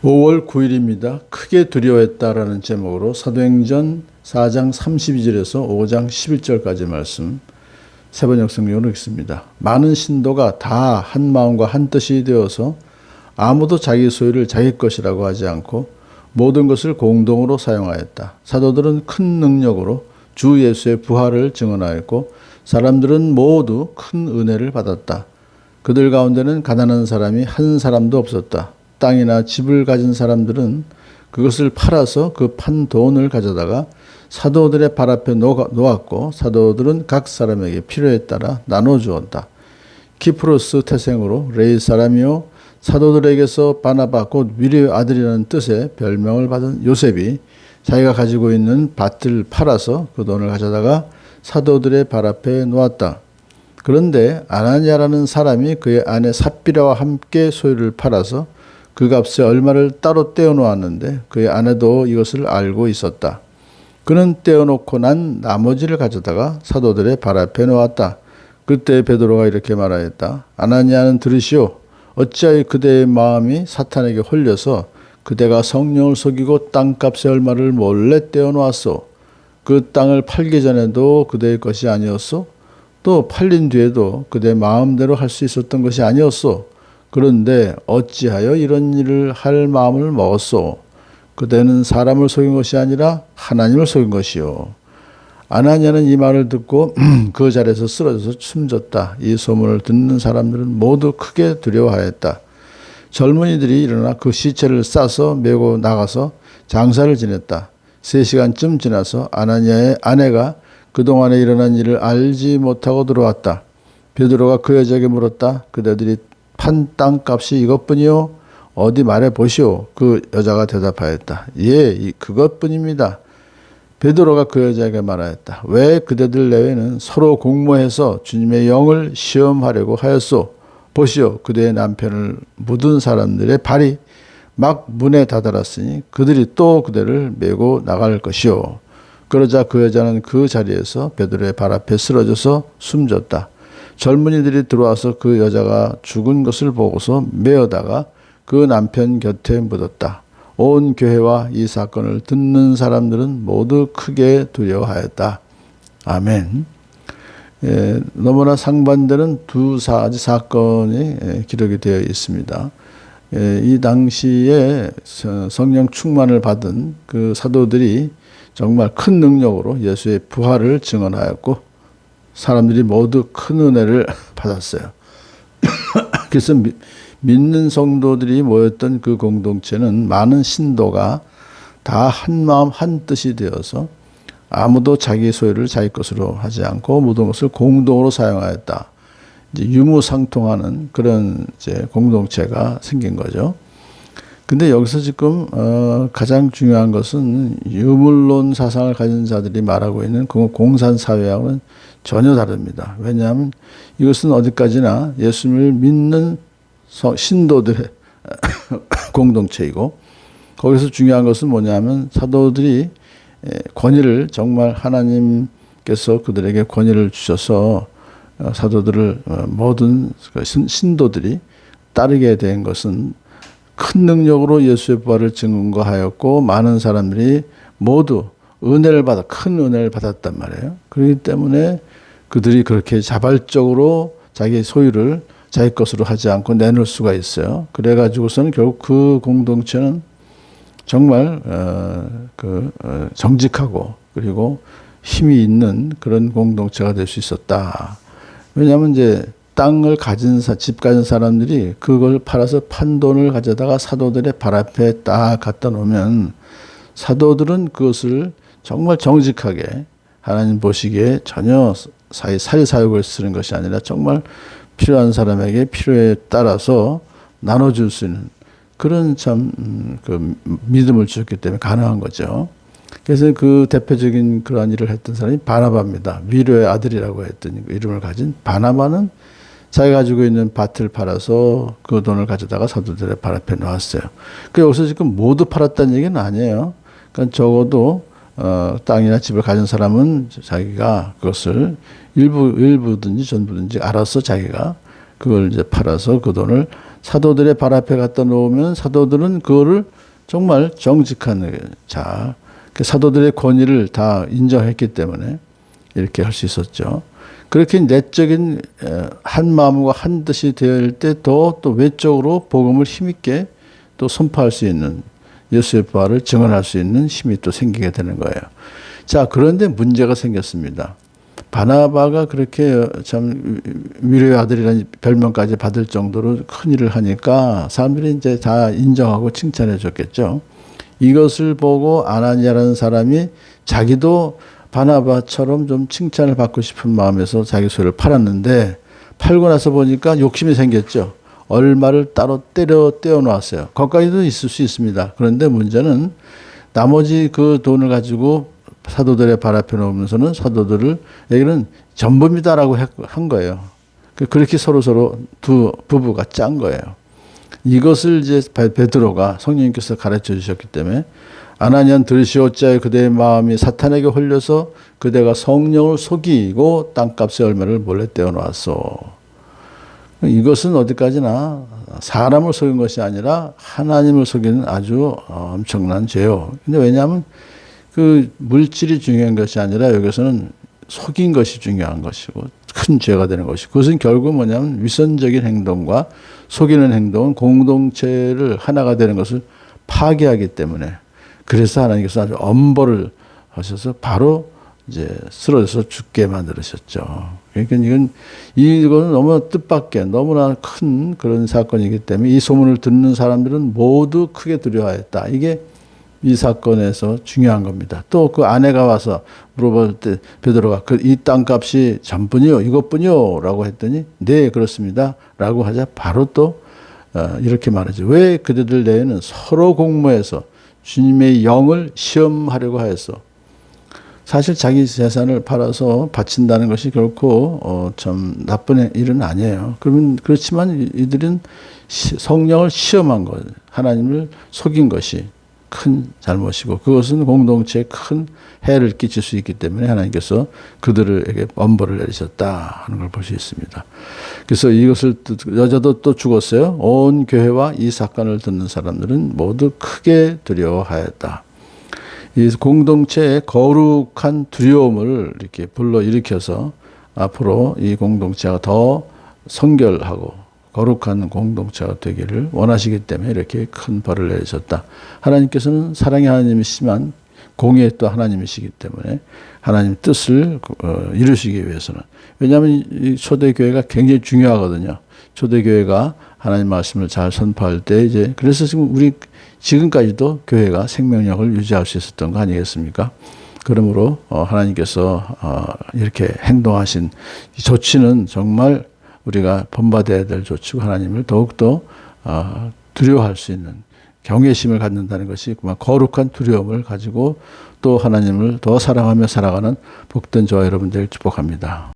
5월 9일입니다. 크게 두려워했다라는 제목으로 사도행전 4장 32절에서 5장 11절까지 말씀 세번역 성경으로 읽습니다. 많은 신도가 다 한 마음과 한 뜻이 되어서 아무도 자기 소유를 자기 것이라고 하지 않고 모든 것을 공동으로 사용하였다. 사도들은 큰 능력으로 주 예수의 부활을 증언하였고 사람들은 모두 큰 은혜를 받았다. 그들 가운데는 가난한 사람이 한 사람도 없었다. 땅이나 집을 가진 사람들은 그것을 팔아서 그 판 돈을 가져다가 사도들의 발 앞에 놓았고 사도들은 각 사람에게 필요에 따라 나눠주었다. 키프로스 태생으로 레이 사람이요 사도들에게서 바나바 곧 위로의 아들이라는 뜻의 별명을 받은 요셉이 자기가 가지고 있는 밭을 팔아서 그 돈을 가져다가 사도들의 발 앞에 놓았다. 그런데 아나니아라는 사람이 그의 아내 삽비라와 함께 소유를 팔아서 그 값에 얼마를 따로 떼어놓았는데 그의 아내도 이것을 알고 있었다. 그는 떼어놓고 난 나머지를 가져다가 사도들의 발 앞에 놓았다. 그때 베드로가 이렇게 말하였다. 아나니아는 들으시오. 어찌하여 그대의 마음이 사탄에게 홀려서 그대가 성령을 속이고 땅값의 얼마를 몰래 떼어놓았소. 그 땅을 팔기 전에도 그대의 것이 아니었소. 또 팔린 뒤에도 그대 마음대로 할 수 있었던 것이 아니었소. 그런데 어찌하여 이런 일을 할 마음을 먹었소? 그대는 사람을 속인 것이 아니라 하나님을 속인 것이요. 아나니아는 이 말을 듣고 그 자리에서 쓰러져서 숨졌다. 이 소문을 듣는 사람들은 모두 크게 두려워하였다. 젊은이들이 일어나 그 시체를 싸서 메고 나가서 장사를 지냈다. 3시간쯤 지나서 아나니아의 아내가 그동안에 일어난 일을 알지 못하고 들어왔다. 베드로가 그 여자에게 물었다. 그대들이 판 땅값이 이것뿐이요? 어디 말해 보시오. 그 여자가 대답하였다. 예, 그것뿐입니다. 베드로가 그 여자에게 말하였다. 왜 그대들 내외는 서로 공모해서 주님의 영을 시험하려고 하였소? 보시오. 그대의 남편을 묻은 사람들의 발이 막 문에 다다랐으니 그들이 또 그대를 메고 나갈 것이오. 그러자 그 여자는 그 자리에서 베드로의 발 앞에 쓰러져서 숨졌다. 젊은이들이 들어와서 그 여자가 죽은 것을 보고서 메어다가 그 남편 곁에 묻었다. 온 교회와 이 사건을 듣는 사람들은 모두 크게 두려워하였다. 아멘. 너무나 상반되는 두 사건이 기록이 되어 있습니다. 이 당시에 성령 충만을 받은 그 사도들이 정말 큰 능력으로 예수의 부활을 증언하였고 사람들이 모두 큰 은혜를 받았어요. 그래서 믿는 성도들이 모였던 그 공동체는 많은 신도가 다 한 마음 한 뜻이 되어서 아무도 자기 소유를 자기 것으로 하지 않고 모든 것을 공동으로 사용하였다. 이제 유무상통하는 그런 이제 공동체가 생긴 거죠. 근데 여기서 지금 가장 중요한 것은 유물론 사상을 가진 자들이 말하고 있는 그 공산사회하고는 전혀 다릅니다. 왜냐하면 이것은 어디까지나 예수님을 믿는 신도들의 공동체이고 거기서 중요한 것은 뭐냐면 사도들이 권위를 정말 하나님께서 그들에게 권위를 주셔서 사도들을 모든 신도들이 따르게 된 것은 큰 능력으로 예수의 부활을 증거하였고 많은 사람들이 모두 은혜를 받아 큰 은혜를 받았단 말이에요. 그렇기 때문에 그들이 그렇게 자발적으로 자기 소유를 자기 것으로 하지 않고 내놓을 수가 있어요. 그래가지고서는 결국 그 공동체는 정말 정직하고 그리고 힘이 있는 그런 공동체가 될 수 있었다. 왜냐하면 이제 땅을 가진 집 가진 사람들이 그걸 팔아서 판 돈을 가져다가 사도들의 발 앞에 딱 갖다 놓으면 사도들은 그것을 정말 정직하게 하나님 보시기에 전혀 사리사욕을 쓰는 것이 아니라 정말 필요한 사람에게 필요에 따라서 나눠줄 수 있는 그런 그 믿음을 주셨기 때문에 가능한 거죠. 그래서 그 대표적인 그러한 일을 했던 사람이 바나바입니다. 위로의 아들이라고 했던 이름을 가진 바나바는 자기가 가지고 있는 밭을 팔아서 그 돈을 가져다가 사도들의 발 앞에 놓았어요. 여기서 지금 모두 팔았다는 얘기는 아니에요. 그러니까 적어도 땅이나 집을 가진 사람은 자기가 그것을 일부든지 전부든지 알아서 자기가 그걸 이제 팔아서 그 돈을 사도들의 발 앞에 갖다 놓으면 사도들은 그거를 정말 정직한 자, 사도들의 권위를 다 인정했기 때문에 이렇게 할 수 있었죠. 그렇게 내적인 한 마음과 한 뜻이 될 때 또 외적으로 복음을 힘있게 또 선포할 수 있는 예수의 부활을 증언할 수 있는 힘이 또 생기게 되는 거예요. 자, 그런데 문제가 생겼습니다. 바나바가 그렇게 참 위로의 아들이라는 별명까지 받을 정도로 큰 일을 하니까 사람들이 이제 다 인정하고 칭찬해 줬겠죠. 이것을 보고 아나니아라는 사람이 자기도 바나바처럼 좀 칭찬을 받고 싶은 마음에서 자기 소유를 팔았는데 팔고 나서 보니까 욕심이 생겼죠. 얼마를 따로 떼어 놓았어요. 거기까지도 있을 수 있습니다. 그런데 문제는 나머지 그 돈을 가지고 사도들의 발 앞에 놓으면서는 사도들에게는 전부입니다라고 한 거예요. 그렇게 서로 두 부부가 짠 거예요. 이것을 이제 베드로가 성령님께서 가르쳐 주셨기 때문에 아나니아는 들으시오자 그대의 마음이 사탄에게 홀려서 그대가 성령을 속이고 땅값의 얼마를 몰래 떼어 놓았소. 이것은 어디까지나 사람을 속인 것이 아니라 하나님을 속이는 아주 엄청난 죄요. 근데 왜냐하면 그 물질이 중요한 것이 아니라 여기서는 속인 것이 중요한 것이고 큰 죄가 되는 것이고 그것은 결국 뭐냐면 위선적인 행동과 속이는 행동은 공동체를 하나가 되는 것을 파괴하기 때문에 그래서 하나님께서 아주 엄벌을 하셔서 바로 이제 쓰러져서 죽게 만들으셨죠. 그러니까 이거는 너무 뜻밖의 너무나 큰 그런 사건이기 때문에 이 소문을 듣는 사람들은 모두 크게 두려워했다. 이게 이 사건에서 중요한 겁니다. 또 그 아내가 와서 물어볼 때 베드로가 이 땅값이 전뿐이요, 이것뿐이요, 라고 했더니 네 그렇습니다, 라고 하자 바로 또 이렇게 말하죠. 왜 그들들 내에는 서로 공모해서 주님의 영을 시험하려고 하였어. 사실 자기 재산을 팔아서 바친다는 것이 결코 참 나쁜 일은 아니에요. 그렇지만 이들은 성령을 시험한 것, 하나님을 속인 것이 큰 잘못이고 그것은 공동체에 큰 해를 끼칠 수 있기 때문에 하나님께서 그들에게 엄벌을 내리셨다 하는 걸 볼 수 있습니다. 그래서 이것을 여자도 또 죽었어요. 온 교회와 이 사건을 듣는 사람들은 모두 크게 두려워하였다. 이 공동체의 거룩한 두려움을 이렇게 불러일으켜서 앞으로 이 공동체가 더 성결하고 거룩한 공동체가 되기를 원하시기 때문에 이렇게 큰 벌을 내리셨다. 하나님께서는 사랑의 하나님이시지만 공의의 또 하나님이시기 때문에 하나님 뜻을 이루시기 위해서는 왜냐하면 이 초대교회가 굉장히 중요하거든요. 초대교회가 하나님 말씀을 잘 선포할 때 이제 그래서 지금까지도 교회가 생명력을 유지할 수 있었던 거 아니겠습니까? 그러므로 하나님께서 이렇게 행동하신 이 조치는 정말 우리가 본받아야 될 조치고 하나님을 더욱더 두려워할 수 있는 경외심을 갖는다는 것이 그만 거룩한 두려움을 가지고 또 하나님을 더 사랑하며 살아가는 복된 저와 여러분들 축복합니다.